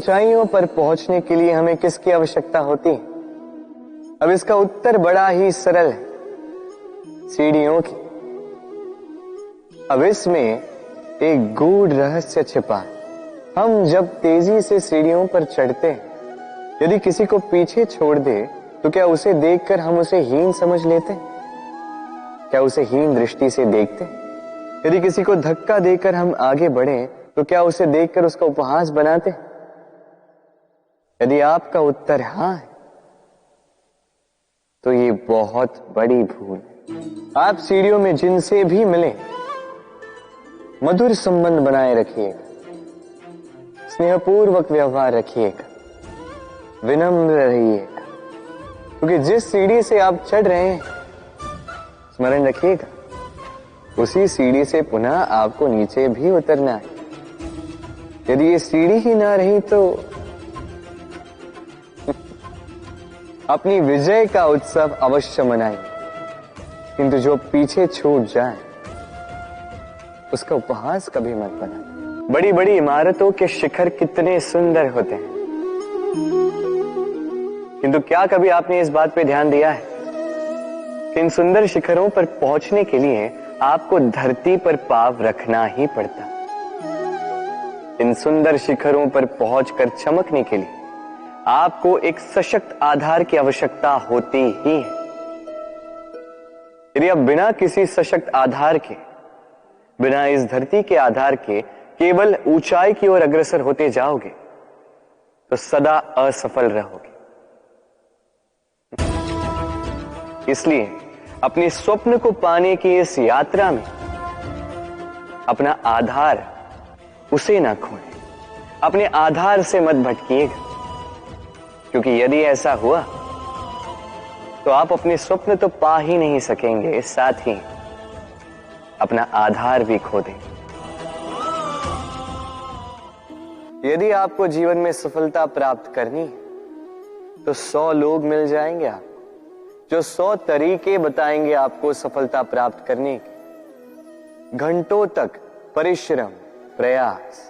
ऊंचाइयों पर पहुंचने के लिए हमें किसकी आवश्यकता होती है? अब इसका उत्तर बड़ा ही सरल है, सीढ़ियों की। अब इसमें एक गूढ़ रहस्य छिपा है। हम जब तेजी से सीढ़ियों पर चढ़ते हैं, यदि किसी को पीछे छोड़ दे तो क्या उसे देखकर हम उसे हीन समझ लेते? क्या उसे हीन दृष्टि से देखते? यदि किसी को धक्का देकर हम आगे बढ़े तो क्या उसे देखकर उसका उपहास बनाते? यदि आपका उत्तर हां है तो ये बहुत बड़ी भूल है। आप सीढ़ियों में जिनसे भी मिले मधुर संबंध बनाए रखिएगा, स्नेहपूर्वक व्यवहार रखिएगा, विनम्र रहिएगा, क्योंकि जिस सीढ़ी से आप चढ़ रहे हैं, स्मरण रखिएगा, उसी सीढ़ी से पुनः आपको नीचे भी उतरना है। यदि ये सीढ़ी ही ना रही तो अपनी विजय का उत्सव अवश्य मनाएंगे, किंतु जो पीछे छूट जाए उसका उपहास कभी मत बनाए। बड़ी बड़ी इमारतों के शिखर कितने सुंदर होते हैं, किंतु क्या कभी आपने इस बात पे ध्यान दिया है कि इन सुंदर शिखरों पर पहुंचने के लिए आपको धरती पर पांव रखना ही पड़ता। इन सुंदर शिखरों पर पहुंचकर चमकने के लिए आपको एक सशक्त आधार की आवश्यकता होती ही है। यदि आप बिना किसी सशक्त आधार के, बिना इस धरती के आधार के केवल ऊंचाई की ओर अग्रसर होते जाओगे तो सदा असफल रहोगे। इसलिए अपने स्वप्न को पाने की इस यात्रा में अपना आधार उसे ना खोएं, अपने आधार से मत भटकिएगा, क्योंकि यदि ऐसा हुआ तो आप अपने स्वप्न तो पा ही नहीं सकेंगे, साथ ही अपना आधार भी खो देंगे। यदि आपको जीवन में सफलता प्राप्त करनी है तो 100 लोग मिल जाएंगे आपको, जो 100 तरीके बताएंगे आपको सफलता प्राप्त करने के। घंटों तक परिश्रम, प्रयास,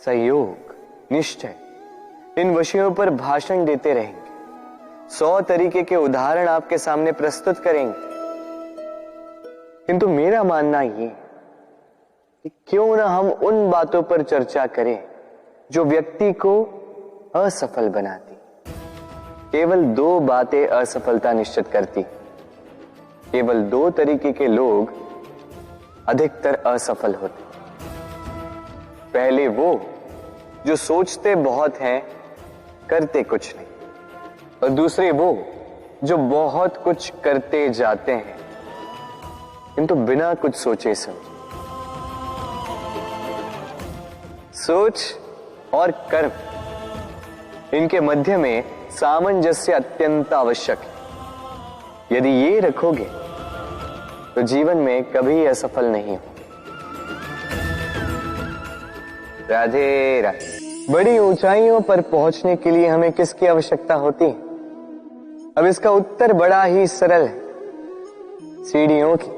सहयोग, निश्चय, इन विषयों पर भाषण देते रहेंगे। 100 तरीके के उदाहरण आपके सामने प्रस्तुत करेंगे, किंतु मेरा मानना ये कि क्यों ना हम उन बातों पर चर्चा करें जो व्यक्ति को असफल बनाती। केवल 2 बातें असफलता निश्चित करती। केवल 2 तरीके के लोग अधिकतर असफल होते। पहले वो जो सोचते बहुत हैं, करते कुछ नहीं, और दूसरे वो जो बहुत कुछ करते जाते हैं किंतु बिना कुछ सोचे समझे। सोच और कर्म, इनके मध्य में सामंजस्य अत्यंत आवश्यक है। यदि ये रखोगे तो जीवन में कभी असफल नहीं हो। राधे राधे। बड़ी ऊंचाइयों पर पहुंचने के लिए हमें किसकी आवश्यकता होती है? अब इसका उत्तर बड़ा ही सरल है, सीढ़ियों की।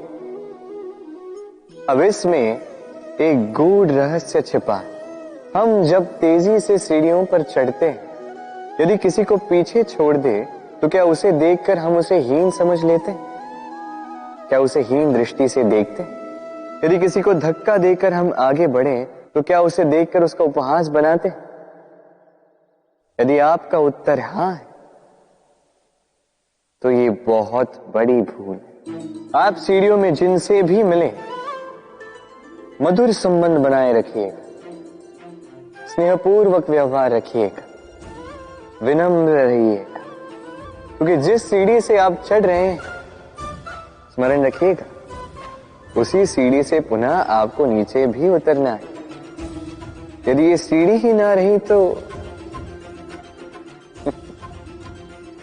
अब इसमें एक गूढ़ रहस्य छिपा है। हम जब तेजी से सीढ़ियों पर चढ़ते हैं, यदि किसी को पीछे छोड़ दे तो क्या उसे देखकर हम उसे हीन समझ लेते? क्या उसे हीन दृष्टि से देखते? यदि किसी को धक्का देकर हम आगे बढ़े तो क्या उसे देखकर उसका उपहास बनाते? यदि आपका उत्तर हां है तो ये बहुत बड़ी भूल है। आप सीढ़ियों में जिनसे भी मिले मधुर संबंध बनाए रखिएगा, स्नेहपूर्वक व्यवहार रखिएगा, विनम्र रहिएगा, क्योंकि जिस सीढ़ी से आप चढ़ रहे हैं, स्मरण रखिएगा, उसी सीढ़ी से पुनः आपको नीचे भी उतरना है। यदि ये सीढ़ी ही ना रही तो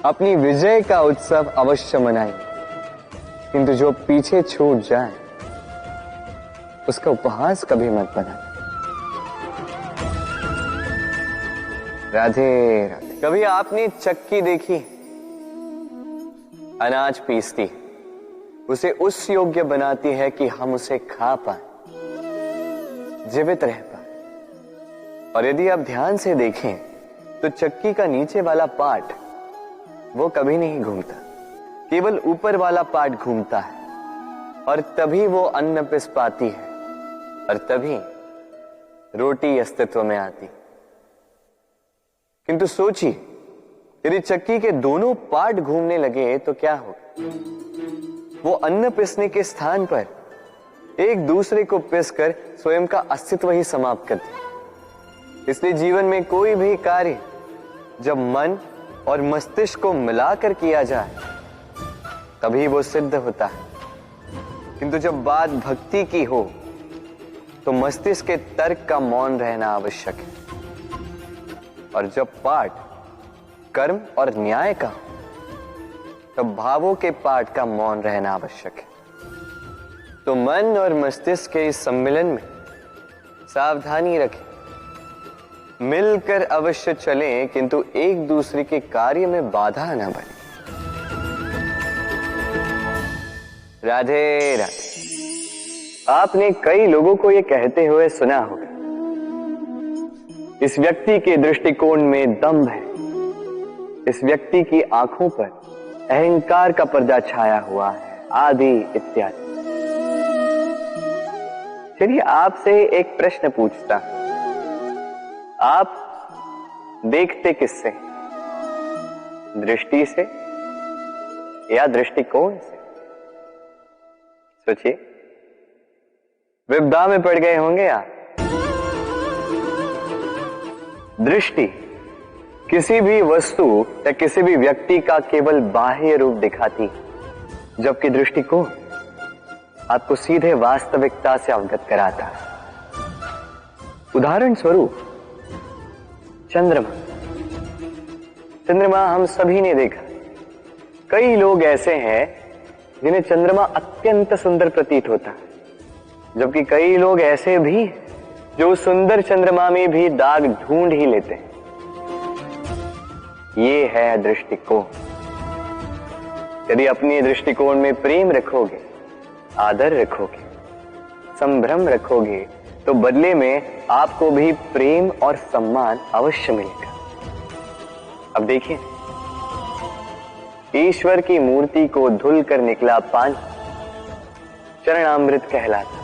अपनी विजय का उत्सव अवश्य मनाएंगे, किंतु जो पीछे छूट जाए उसका उपहास कभी मत बनाए। राधे राधे। कभी आपने चक्की देखी? अनाज पीसती, उसे उस योग्य बनाती है कि हम उसे खा पाए, जीवित रह पाए। और यदि आप ध्यान से देखें तो चक्की का नीचे वाला पार्ट वो कभी नहीं घूमता, केवल ऊपर वाला पार्ट घूमता है और तभी वो अन्न पिस पाती है और तभी रोटी अस्तित्व में आती। किंतु सोचिए, यदि चक्की के दोनों पार्ट घूमने लगे तो क्या होगा? वो अन्न पिसने के स्थान पर एक दूसरे को पिसकर स्वयं का अस्तित्व ही समाप्त कर दे। इसलिए जीवन में कोई भी कार्य जब मन और मस्तिष्क को मिलाकर किया जाए तभी वो सिद्ध होता है। किंतु जब बात भक्ति की हो तो मस्तिष्क के तर्क का मौन रहना आवश्यक है, और जब पाठ कर्म और न्याय का तब भावों के पाठ का मौन रहना आवश्यक है। तो मन और मस्तिष्क के इस सम्मिलन में सावधानी रखें, मिलकर अवश्य चलें, किंतु एक दूसरे के कार्य में बाधा न बने। राधे राधे। आपने कई लोगों को यह कहते हुए सुना होगा, इस व्यक्ति के दृष्टिकोण में दम्भ है, इस व्यक्ति की आंखों पर अहंकार का पर्दा छाया हुआ है, आदि इत्यादि। चलिए आपसे एक प्रश्न पूछता, आप देखते किससे? दृष्टि से या दृष्टिकोण से? सोचिए, विपदा में पड़ गए होंगे आप। दृष्टि किसी भी वस्तु या किसी भी व्यक्ति का केवल बाह्य रूप दिखाती है, जबकि दृष्टिकोण आपको सीधे वास्तविकता से अवगत कराता है। उदाहरण स्वरूप चंद्रमा। चंद्रमा हम सभी ने देखा। कई लोग ऐसे हैं जिन्हें चंद्रमा अत्यंत सुंदर प्रतीत होता है, जबकि कई लोग ऐसे भी जो सुंदर चंद्रमा में भी दाग ढूंढ ही लेते हैं। ये है दृष्टिकोण। यदि अपने दृष्टिकोण में प्रेम रखोगे, आदर रखोगे, संभ्रम रखोगे, तो बदले में आपको भी प्रेम और सम्मान अवश्य मिलेगा। अब देखिए, ईश्वर की मूर्ति को धुल कर निकला पानी चरणामृत कहलाता।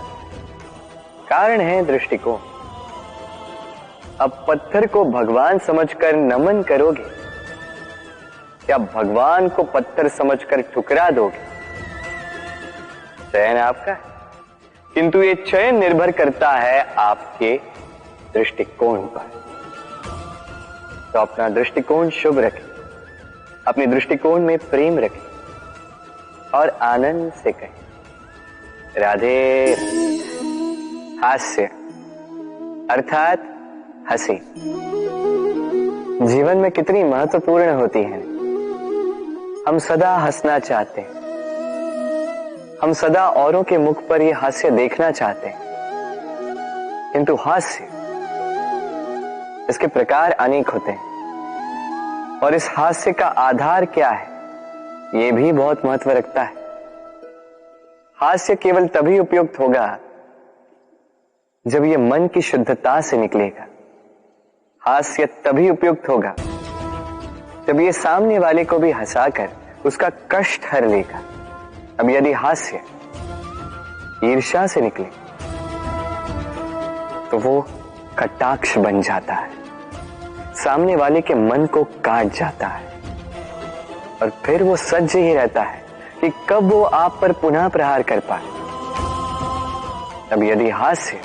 कारण है दृष्टिकोण। अब पत्थर को भगवान समझकर नमन करोगे या भगवान को पत्थर समझकर ठुकरा दोगे? चयन आपका है, किंतु ये चयन निर्भर करता है आपके दृष्टिकोण पर। तो अपना दृष्टिकोण शुभ रखें, अपने दृष्टिकोण में प्रेम रखें और आनंद से कहें राधे। हास्य अर्थात हंसी जीवन में कितनी महत्वपूर्ण होती है। हम सदा हंसना चाहते हैं, हम सदा औरों के मुख पर यह हास्य देखना चाहते हैं, किंतु हास्य इसके प्रकार अनेक होते हैं और इस हास्य का आधार क्या है यह भी बहुत महत्व रखता है। हास्य केवल तभी उपयुक्त होगा जब यह मन की शुद्धता से निकलेगा। हास्य तभी उपयुक्त होगा जब यह सामने वाले को भी हंसाकर उसका कष्ट हर लेगा। अब यदि हास्य ईर्ष्या से निकले तो वो कटाक्ष बन जाता है, सामने वाले के मन को काट जाता है और फिर वो सज्ज ही रहता है कि कब वो आप पर पुनः प्रहार कर पाए। अब यदि हास्य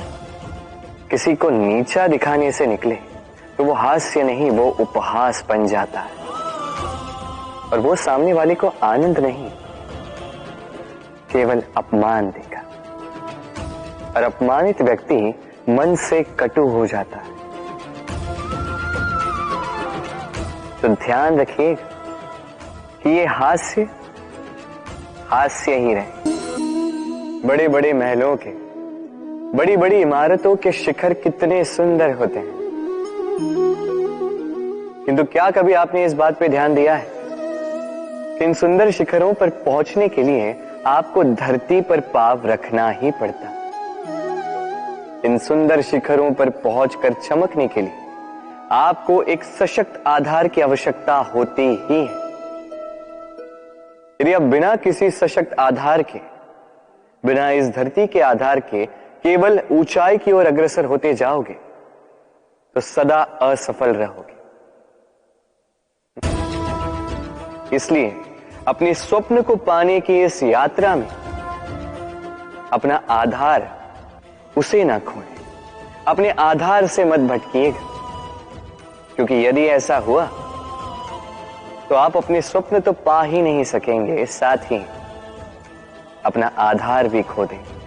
किसी को नीचा दिखाने से निकले तो वो हास्य नहीं, वो उपहास बन जाता है और वो सामने वाले को आनंद नहीं, केवल अपमान देगा और अपमानित व्यक्ति मन से कटु हो जाता है। तो ध्यान रखिए कि ये हास्य हास्य ही रहे। बड़े बड़े महलों के, बड़ी बड़ी इमारतों के शिखर कितने सुंदर होते हैं, किंतु क्या कभी आपने इस बात पे ध्यान दिया है कि इन सुंदर शिखरों पर पहुंचने के लिए आपको धरती पर पांव रखना ही पड़ता। इन सुंदर शिखरों पर पहुंचकर चमकने के लिए आपको एक सशक्त आधार की आवश्यकता होती ही है। यदि आप बिना किसी सशक्त आधार के, बिना इस धरती के आधार के केवल ऊंचाई की ओर अग्रसर होते जाओगे तो सदा असफल रहोगे। इसलिए अपने स्वप्न को पाने की इस यात्रा में अपना आधार उसे ना खोएं, अपने आधार से मत भटकिएगा, क्योंकि यदि ऐसा हुआ तो आप अपने स्वप्न तो पा ही नहीं सकेंगे, साथ ही अपना आधार भी खो देंगे।